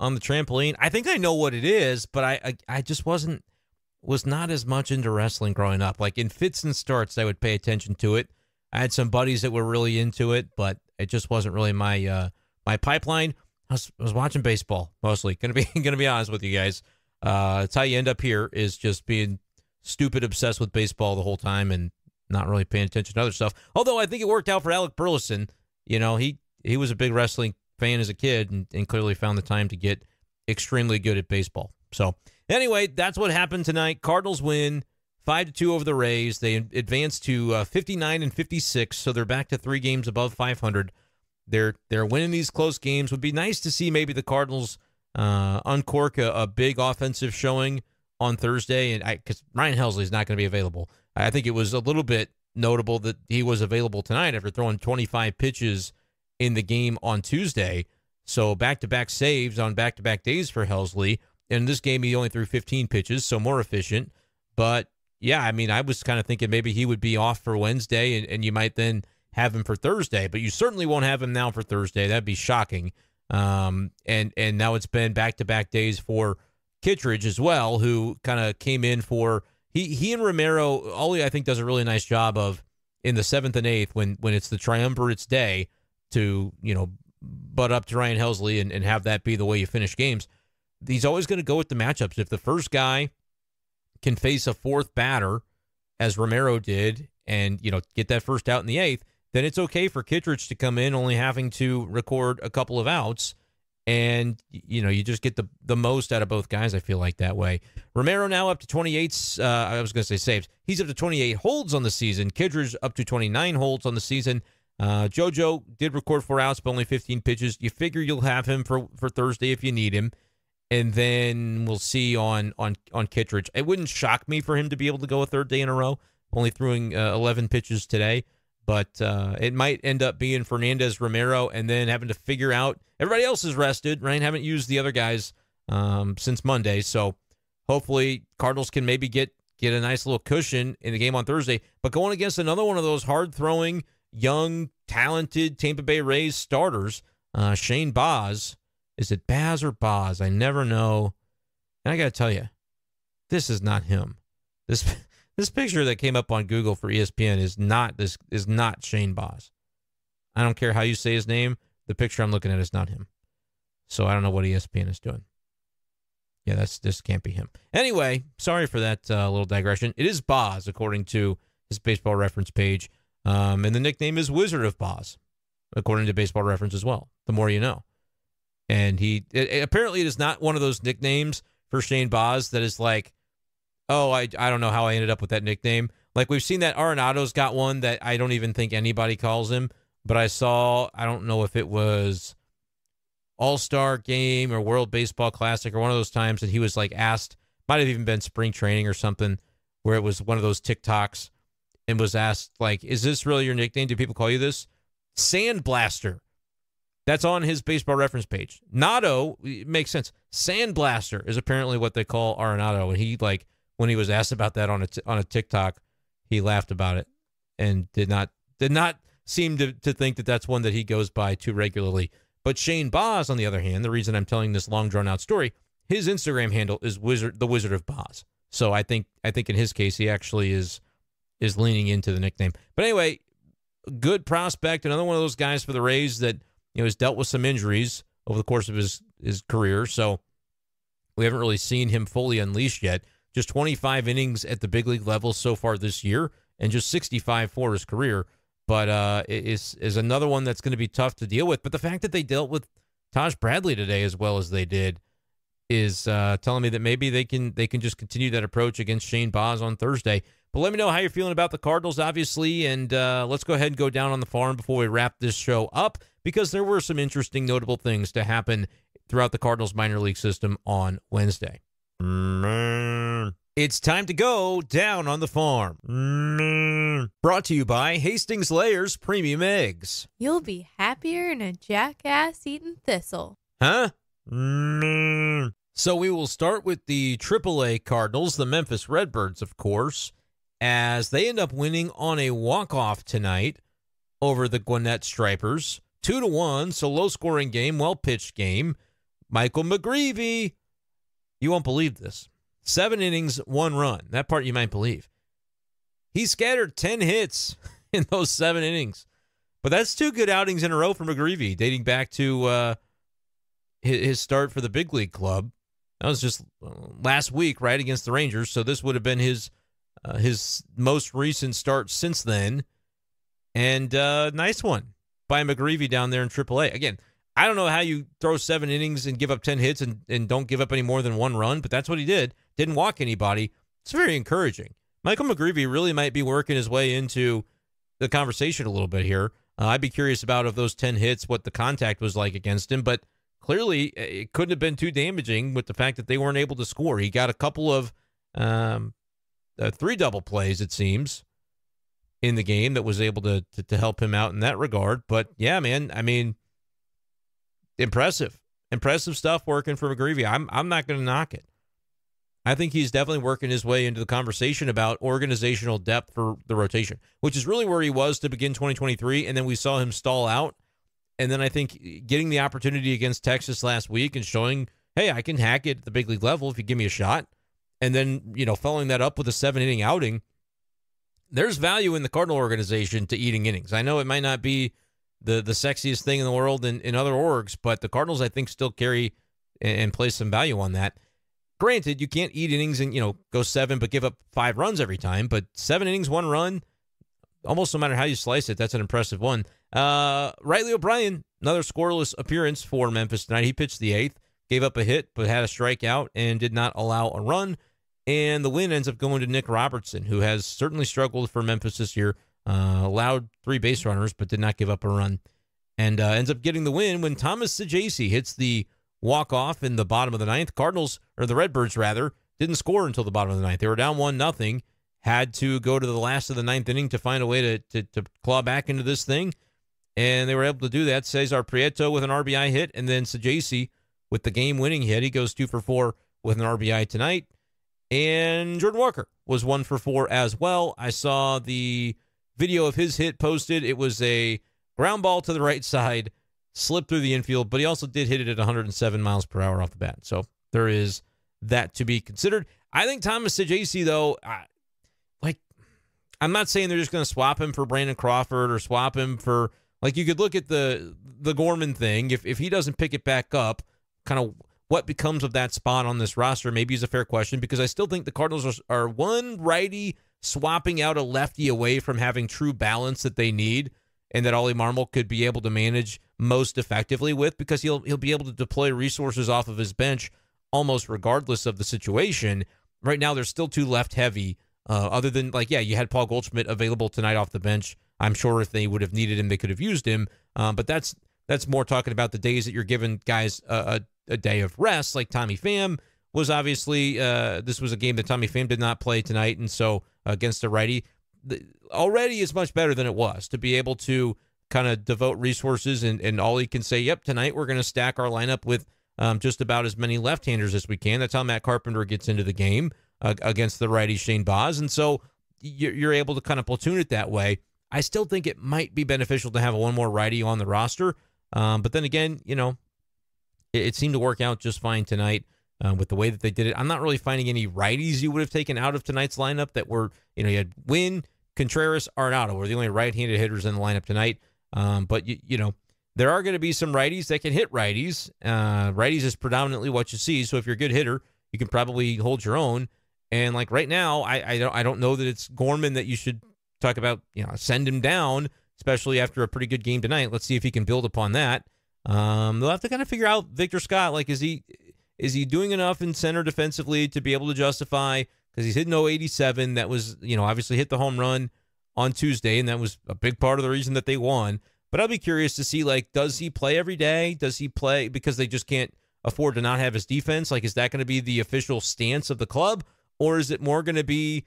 A: on the trampoline? I think I know what it is, but I just was not as much into wrestling growing up. Like in fits and starts, I would pay attention to it. I had some buddies that were really into it, but it just wasn't really my my pipeline. I was watching baseball mostly. Gonna be honest with you guys. That's how you end up here, is just being stupid obsessed with baseball the whole time and not really paying attention to other stuff. Although I think it worked out for Alec Burleson. He was a big wrestling fan as a kid and clearly found the time to get extremely good at baseball. So anyway, that's what happened tonight. Cardinals win 5-2 over the Rays. They advance to 59 and 56, so they're back to 3 games above 500. They're winning these close games. Would be nice to see maybe the Cardinals uncork a big offensive showing on Thursday, and because Ryan Helsley is not going to be available. I think it was a little bit notable that he was available tonight after throwing 25 pitches in the game on Tuesday. So back-to-back saves on back-to-back days for Helsley. In this game, he only threw 15 pitches, so more efficient. But yeah, I mean, I was kind of thinking maybe he would be off for Wednesday, and you might then have him for Thursday. But you certainly won't have him now for Thursday. That'd be shocking. And now it's been back-to-back days for Kittredge as well, who kind of came in for he and Romero. Ollie, I think, does a really nice job of in the 7th and 8th when it's the triumvirate's day to butt up to Ryan Helsley and have that be the way you finish games. He's always going to go with the matchups. If the first guy can face a fourth batter, as Romero did, and get that first out in the 8th, then it's okay for Kittredge to come in only having to record a couple of outs, and you just get the most out of both guys. I feel like that way. Romero now up to 28. I was going to say saves. He's up to 28 holds on the season. Kittredge up to 29 holds on the season. JoJo did record 4 outs, but only 15 pitches. You figure you'll have him for Thursday if you need him. And then we'll see on Kittredge. It wouldn't shock me for him to be able to go a third day in a row, only throwing 11 pitches today. But it might end up being Fernandez, Romero, and then having to figure out everybody else is rested, right? Haven't used the other guys since Monday. So hopefully Cardinals can maybe get a nice little cushion in the game on Thursday. But going against another one of those hard-throwing, young, talented Tampa Bay Rays starters, Shane Baz. Is it Baz or Baz? I never know. And I got to tell you, this is not him. This picture that came up on Google for ESPN is not Shane Baz. I don't care how you say his name. The picture I'm looking at is not him. So I don't know what ESPN is doing. Yeah, this can't be him. Anyway, sorry for that little digression. It is Baz, according to his Baseball Reference page. And the nickname is Wizard of Baz, according to Baseball Reference as well. The more you know. And apparently it is not one of those nicknames for Shane Baz that is like, oh, I don't know how I ended up with that nickname. Like we've seen that Arenado's got one that I don't even think anybody calls him. But I don't know if it was All-Star Game or World Baseball Classic or one of those times that he was like asked, might have even been spring training or something, where it was one of those TikToks and was asked, like, is this really your nickname? Do people call you this? Sandblaster. That's on his Baseball Reference page. Nado, it makes sense. Sandblaster is apparently what they call Arenado. And he, like, when he was asked about that on a TikTok, he laughed about it and did not seem to think that that's one that he goes by too regularly. But Shane Baz, on the other hand, the reason I'm telling this long drawn out story, his Instagram handle is the Wizard of Baz. So I think in his case he actually is is leaning into the nickname. But anyway, good prospect, another one of those guys for the Rays that has dealt with some injuries over the course of his career. So we haven't really seen him fully unleashed yet. Just 25 innings at the big league level so far this year, and just 65 for his career. But is another one that's going to be tough to deal with. But the fact that they dealt with Taj Bradley today as well as they did is telling me that maybe they can just continue that approach against Shane Baz on Thursday. But let me know how you're feeling about the Cardinals, obviously, and let's go ahead and go down on the farm before we wrap this show up, because there were some interesting, notable things to happen throughout the Cardinals minor league system on Wednesday. It's time to go down on the farm. Brought to you by Hastings Layers Premium Eggs.
F: You'll be happier than a jackass eating thistle.
A: Huh? So we will start with the AAA Cardinals, the Memphis Redbirds, of course, as they end up winning on a walk-off tonight over the Gwinnett Stripers. 2-1, so low-scoring game, well-pitched game. Michael McGreevy, you won't believe this. 7 innings, 1 run. That part you might believe. He scattered 10 hits in those 7 innings. But that's 2 good outings in a row for McGreevy, dating back to his start for the big league club. That was just last week, right, against the Rangers. So this would have been his most recent start since then. And nice one by McGreevy down there in AAA. Again, I don't know how you throw 7 innings and give up 10 hits and don't give up any more than 1 run, but that's what he did. Didn't walk anybody. It's very encouraging. Michael McGreevy really might be working his way into the conversation a little bit here. I'd be curious about, of those 10 hits, what the contact was like against him, but clearly it couldn't have been too damaging with the fact that they weren't able to score. He got a couple of 3 double plays, it seems, in the game that was able to help him out in that regard. But yeah, man, I mean, impressive stuff working for McGreevy. I'm not going to knock it. I think he's definitely working his way into the conversation about organizational depth for the rotation, which is really where he was to begin 2023, and then we saw him stall out. And then I think getting the opportunity against Texas last week and showing, hey, I can hack it at the big league level if you give me a shot. And then, following that up with a 7-inning outing, there's value in the Cardinal organization to eating innings. I know it might not be the sexiest thing in the world in other orgs, but the Cardinals, I think, still carry and place some value on that. Granted, you can't eat innings and, go 7 but give up 5 runs every time, but 7 innings, 1 run, almost no matter how you slice it, that's an impressive one. Riley O'Brien, another scoreless appearance for Memphis tonight. He pitched the 8th, gave up a hit, but had a strikeout and did not allow a run. And the win ends up going to Nick Robertson, who has certainly struggled for Memphis this year. Allowed 3 base runners, but did not give up a run. And ends up getting the win when Thomas Saggese hits the walk-off in the bottom of the 9th. Cardinals, or the Redbirds rather, didn't score until the bottom of the 9th. They were down 1-0. Had to go to the last of the 9th inning to find a way to claw back into this thing. And they were able to do that. Cesar Prieto with an RBI hit, and then Saggese with the game-winning hit. He goes 2 for 4 with an RBI tonight. And Jordan Walker was 1 for 4 as well. I saw the video of his hit posted. It was a ground ball to the right side, slipped through the infield, but he also did hit it at 107 miles per hour off the bat. So there is that to be considered. I think Thomas Saggese, though, I'm not saying they're just going to swap him for Brandon Crawford or swap him for, you could look at the Gorman thing. If he doesn't pick it back up, kind of what becomes of that spot on this roster maybe is a fair question, because I still think the Cardinals are one righty swapping out a lefty away from having true balance that they need, and that Ollie Marmol could be able to manage most effectively with, because he'll be able to deploy resources off of his bench almost regardless of the situation. Right now, they're still too left-heavy, other than, you had Paul Goldschmidt available tonight off the bench. I'm sure if they would have needed him, they could have used him. But that's more talking about the days that you're giving guys a day of rest, like Tommy Pham was obviously, this was a game that Tommy Pham did not play tonight, and so against a righty, already is much better than it was to be able to kind of devote resources, and Ollie can say, yep, tonight we're going to stack our lineup with just about as many left-handers as we can. That's how Matt Carpenter gets into the game against the righty Shane Baz, and so you're able to kind of platoon it that way. I still think it might be beneficial to have one more righty on the roster, but then again, it seemed to work out just fine tonight with the way that they did it. I'm not really finding any righties you would have taken out of tonight's lineup that were, you had Wynn, Contreras, Arenado were the only right-handed hitters in the lineup tonight. But, you know, there are going to be some righties that can hit righties. Righties is predominantly what you see. So if you're a good hitter, you can probably hold your own. And like right now, I don't know that it's Gorman that you should talk about, you know, send him down, especially after a pretty good game tonight. Let's see if he can build upon that. They'll have to kind of figure out Victor Scott. Like, is he doing enough in center defensively to be able to justify? Because he's hitting 087. That was, you know, obviously hit the home run on Tuesday, and that was a big part of the reason that they won. But I'll be curious to see, like, does he play every day? Does he play because they just can't afford to not have his defense? Like, is that going to be the official stance of the club? Or is it more going to be,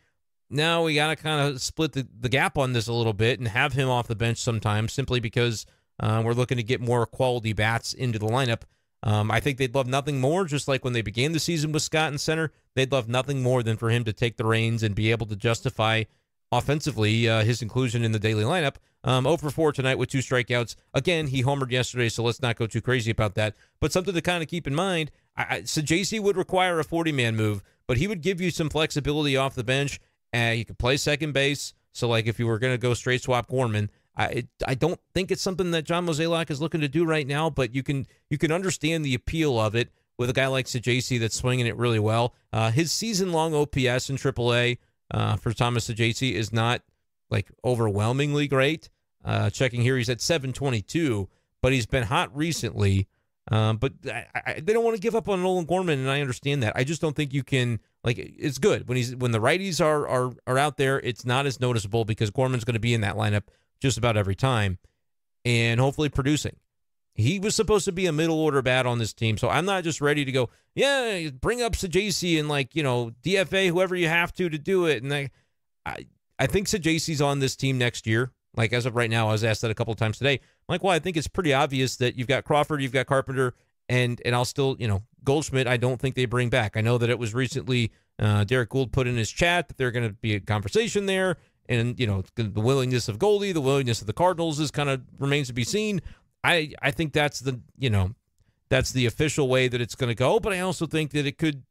A: no, we got to kind of split the gap on this a little bit and have him off the bench sometimes simply because we're looking to get more quality bats into the lineup. I think they'd love nothing more, just like when they began the season with Scott in center, they'd love nothing more than for him to take the reins and be able to justify offensively his inclusion in the daily lineup. 0 for 4 tonight with 2 strikeouts. Again, he homered yesterday, so let's not go too crazy about that. But something to kind of keep in mind, so JC would require a 40-man move, but he would give you some flexibility off the bench. He could play second base. So, like, if you were going to go straight swap Gorman, I don't think it's something that John Mozeliak is looking to do right now, but you can understand the appeal of it with a guy like Sajaci that's swinging it really well. His season-long OPS in AAA for Thomas Sajaci is not, like, overwhelmingly great. Checking here, he's at 722, but he's been hot recently. But they don't want to give up on Nolan Gorman, and I understand that. I just don't think you can. Like, it's good when the righties are out there. It's not as noticeable because Gorman's going to be in that lineup just about every time, and hopefully producing. He was supposed to be a middle order bat on this team, so I'm not just ready to go, yeah, bring up Sajaci and, like, you know, DFA whoever you have to do it. And I think Sajaci's on this team next year. Like, as of right now, I was asked that a couple of times today. I'm like, well, I think it's pretty obvious that you've got Crawford, you've got Carpenter, and I'll still, you know, Goldschmidt, I don't think they bring back. I know that it was recently Derek Gould put in his chat that there's going to be a conversation there, and, you know, the willingness of Goldie, the willingness of the Cardinals is kind of remains to be seen. I think that's the, you know, that's the official way that it's going to go, but I also think that it could,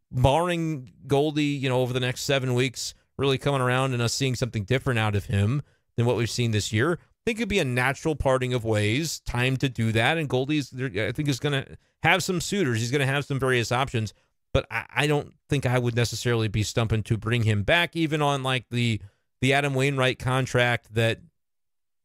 A: barring Goldie, you know, over the next 7 weeks, really coming around and us seeing something different out of him than what we've seen this year, I think it'd be a natural parting of ways, time to do that. And Goldie's, I think, is going to have some suitors. He's going to have some various options, but I don't think I would necessarily be stumping to bring him back, even on, like, the Adam Wainwright contract that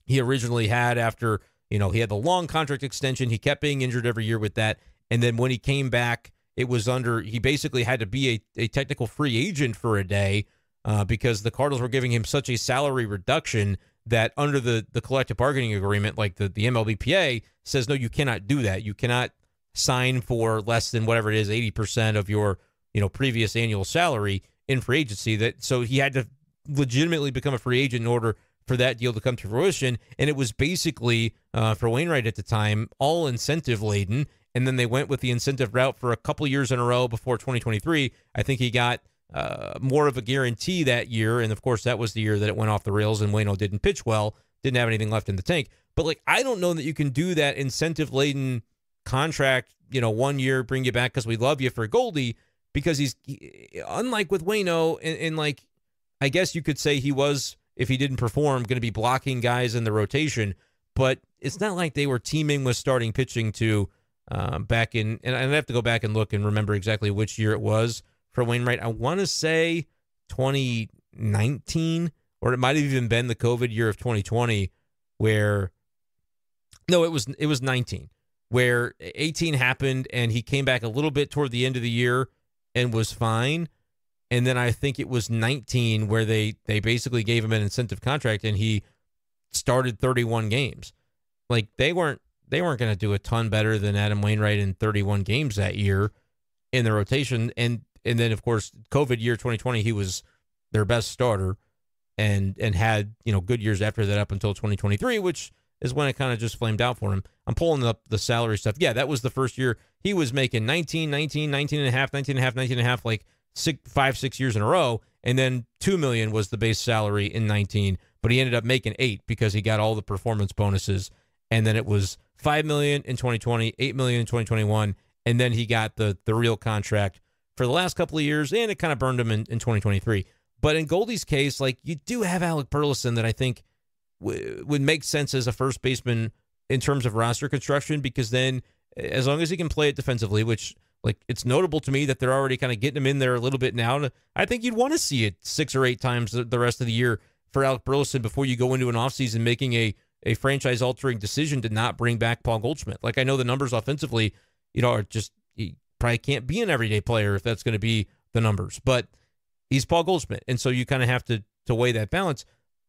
A: he originally had after, you know, he had the long contract extension. He kept being injured every year with that. And then when he came back, it was he basically had to be a technical free agent for a day because the Cardinals were giving him such a salary reduction that under the collective bargaining agreement, like the MLBPA says, no, you cannot do that. You cannot sign for less than whatever it is, 80% of your, you know, previous annual salary in free agency. So he had to legitimately become a free agent in order for that deal to come to fruition. And it was basically, for Wainwright at the time, all incentive laden. And then they went with the incentive route for a couple years in a row before 2023. I think he got more of a guarantee that year. And of course, that was the year that it went off the rails and Waino didn't pitch well, didn't have anything left in the tank. But, like, I don't know that you can do that incentive laden contract, you know, 1 year, bring you back because we love you for Goldie, because he's unlike with Waino, and like, I guess you could say he was, if he didn't perform, going to be blocking guys in the rotation, but it's not like they were teaming with starting pitching to back in, and I'd have to go back and look and remember exactly which year it was for Wainwright. I want to say 2019, or it might have even been the COVID year of 2020, where, no, it was 19, where 18 happened and he came back a little bit toward the end of the year and was fine. And then I think it was 19 where they basically gave him an incentive contract and he started 31 games. Like, they weren't going to do a ton better than Adam Wainwright in 31 games that year in the rotation. And then, of course, COVID year 2020, he was their best starter and had, you know, good years after that up until 2023, which is when it kind of just flamed out for him. I'm pulling up the salary stuff. Yeah, that was the first year he was making 19 and a half, like 5-6 years in a row. And then $2 million was the base salary in 19, but he ended up making $8 million because he got all the performance bonuses. And then it was $5 million in 2020, $8 million in 2021. And then he got the real contract for the last couple of years, and it kind of burned him in 2023. But in Goldie's case, like, you do have Alec Burleson that I think would make sense as a first baseman in terms of roster construction, because then as long as he can play it defensively, which, like, it's notable to me that they're already kind of getting him in there a little bit now. I think you'd want to see it 6 or 8 times the rest of the year for Alec Burleson before you go into an offseason making a franchise-altering decision to not bring back Paul Goldschmidt. Like, I know the numbers offensively, are just, he probably can't be an everyday player if that's going to be the numbers. But he's Paul Goldschmidt, and so you kind of have to weigh that balance.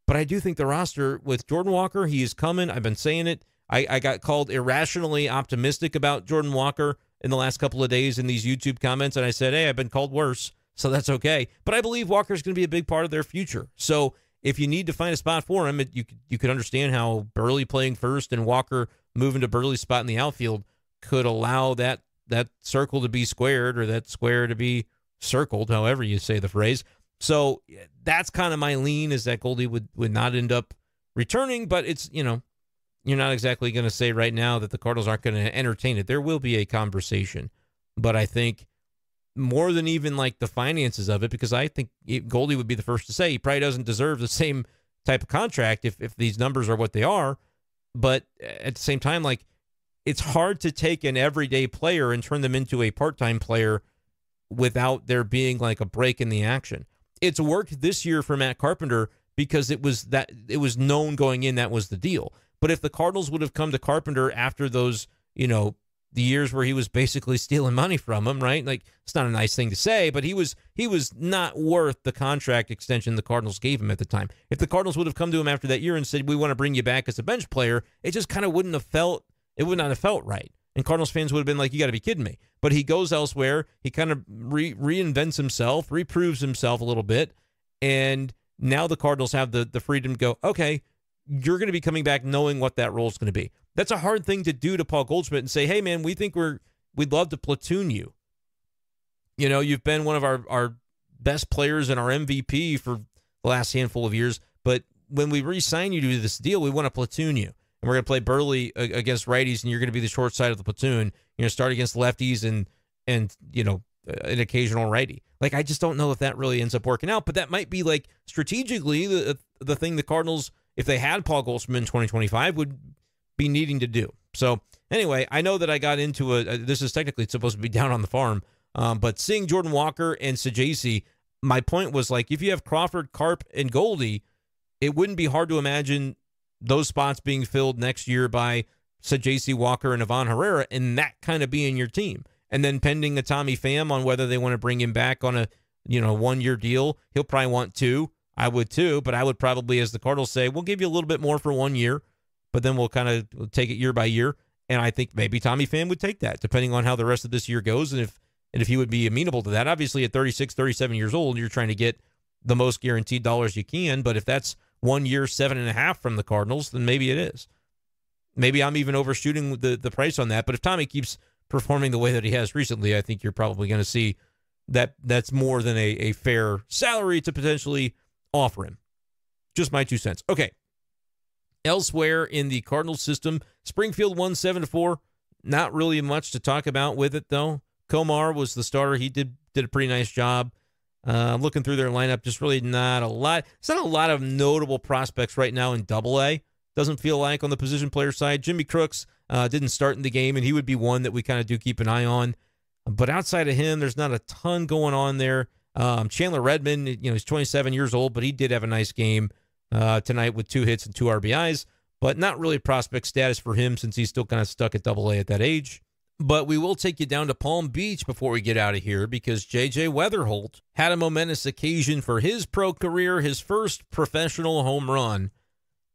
A: But I do think the roster with Jordan Walker, he is coming. I've been saying it. I got called irrationally optimistic about Jordan Walker in the last couple of days in these YouTube comments, and I said, hey, I've been called worse, so that's okay. But I believe Walker's going to be a big part of their future. So if you need to find a spot for him, you could understand how Burly playing first and Walker moving to Burly's spot in the outfield could allow that circle to be squared, or that square to be circled, however you say the phrase. So that's kind of my lean, is that Goldie would not end up returning, but it's, you're not exactly going to say right now that the Cardinals aren't going to entertain it. There will be a conversation, but I think more than even like the finances of it, because I think Goldie would be the first to say he probably doesn't deserve the same type of contract if these numbers are what they are. But at the same time, like, it's hard to take an everyday player and turn them into a part-time player without there being like a break in the action. It's worked this year for Matt Carpenter because it was known going in that was the deal. But if the Cardinals would have come to Carpenter after those, the years where he was basically stealing money from him, right? Like, it's not a nice thing to say, but he was not worth the contract extension the Cardinals gave him at the time. If the Cardinals would have come to him after that year and said, we want to bring you back as a bench player, it just kind of would not have felt right. And Cardinals fans would have been like, you got to be kidding me. But he goes elsewhere. He kind of reinvents himself, reproves himself a little bit. And now the Cardinals have the freedom to go, okay, you're going to be coming back knowing what that role is going to be. That's a hard thing to do to Paul Goldschmidt and say, hey, man, we think we'd love to platoon you. You've been one of our best players and our MVP for the last handful of years. But when we re-sign you to this deal, we want to platoon you. And we're going to play Burly against righties, and you're going to be the short side of the platoon. You're going to start against lefties and an occasional righty. Like, I just don't know if that really ends up working out. But that might be, like, strategically the thing the Cardinals, if they had Paul Goldschmidt in 2025, would be needing to do. So anyway, I know that I got into this is technically supposed to be down on the farm, but seeing Jordan Walker and Sajacy, my point was, like, if you have Crawford, Carp, and Goldie, it wouldn't be hard to imagine those spots being filled next year by Sajacy, Walker, and Ivan Herrera, and that kind of being your team. And then pending a Tommy Pham on whether they want to bring him back on a 1-year deal, he'll probably want 2. I would too, but I would probably, as the Cardinals say, we'll give you a little bit more for 1 year, but then we'll kind of take it year by year. And I think maybe Tommy Pham would take that, depending on how the rest of this year goes, and if he would be amenable to that. Obviously, at 36, 37 years old, you're trying to get the most guaranteed dollars you can, but if that's 1 year, 7.5 from the Cardinals, then maybe it is. Maybe I'm even overshooting the price on that, but if Tommy keeps performing the way that he has recently, I think you're probably going to see that's more than a fair salary to potentially offer him. Just my 2 cents. Okay. Elsewhere in the Cardinals system, Springfield won 7-4. Not really much to talk about with it, though. Komar was the starter. He did a pretty nice job. Looking through their lineup, just really not a lot. It's not a lot of notable prospects right now in Double-A. Doesn't feel like on the position player side. Jimmy Crooks didn't start in the game, and he would be one that we kind of do keep an eye on. But outside of him, there's not a ton going on there. Chandler Redmond, he's 27 years old, but he did have a nice game tonight with 2 hits and 2 RBIs. But not really prospect status for him since he's still kind of stuck at Double-A at that age. But we will take you down to Palm Beach before we get out of here, because J.J. Weatherholt had a momentous occasion for his pro career. His first professional home run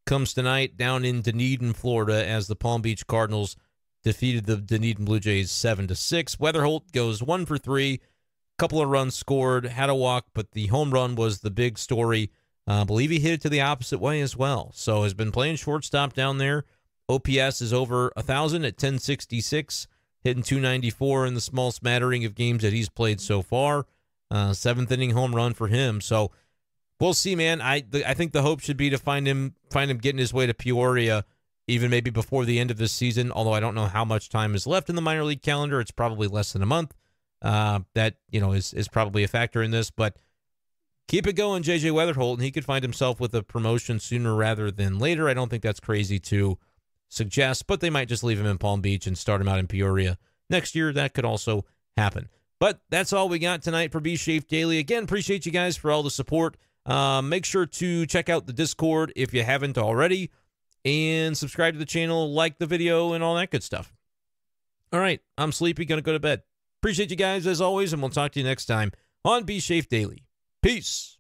A: comes tonight down in Dunedin, Florida, as the Palm Beach Cardinals defeated the Dunedin Blue Jays 7-6. Weatherholt goes 1 for 3, couple of runs scored, had a walk, but the home run was the big story. I believe he hit it to the opposite way as well. So has been playing shortstop down there. OPS is over 1,000 at 1066. Hitting 294 in the small smattering of games that he's played so far. 7th inning home run for him. So we'll see, man. I think the hope should be to find him getting his way to Peoria, even maybe before the end of this season. Although I don't know how much time is left in the minor league calendar. It's probably less than a month. That is probably a factor in this. But keep it going, JJ Weatherholt, and he could find himself with a promotion sooner rather than later. I don't think that's crazy to suggest, but they might just leave him in Palm Beach and start him out in Peoria next year. That could also happen. But that's all we got tonight for B-Schaeff Daily. Again, appreciate you guys for all the support. Make sure to check out the Discord if you haven't already, and subscribe to the channel, like the video, and all that good stuff. All right, I'm sleepy, gonna go to bed. Appreciate you guys as always, and we'll talk to you next time on B-Schaeff Daily. Peace.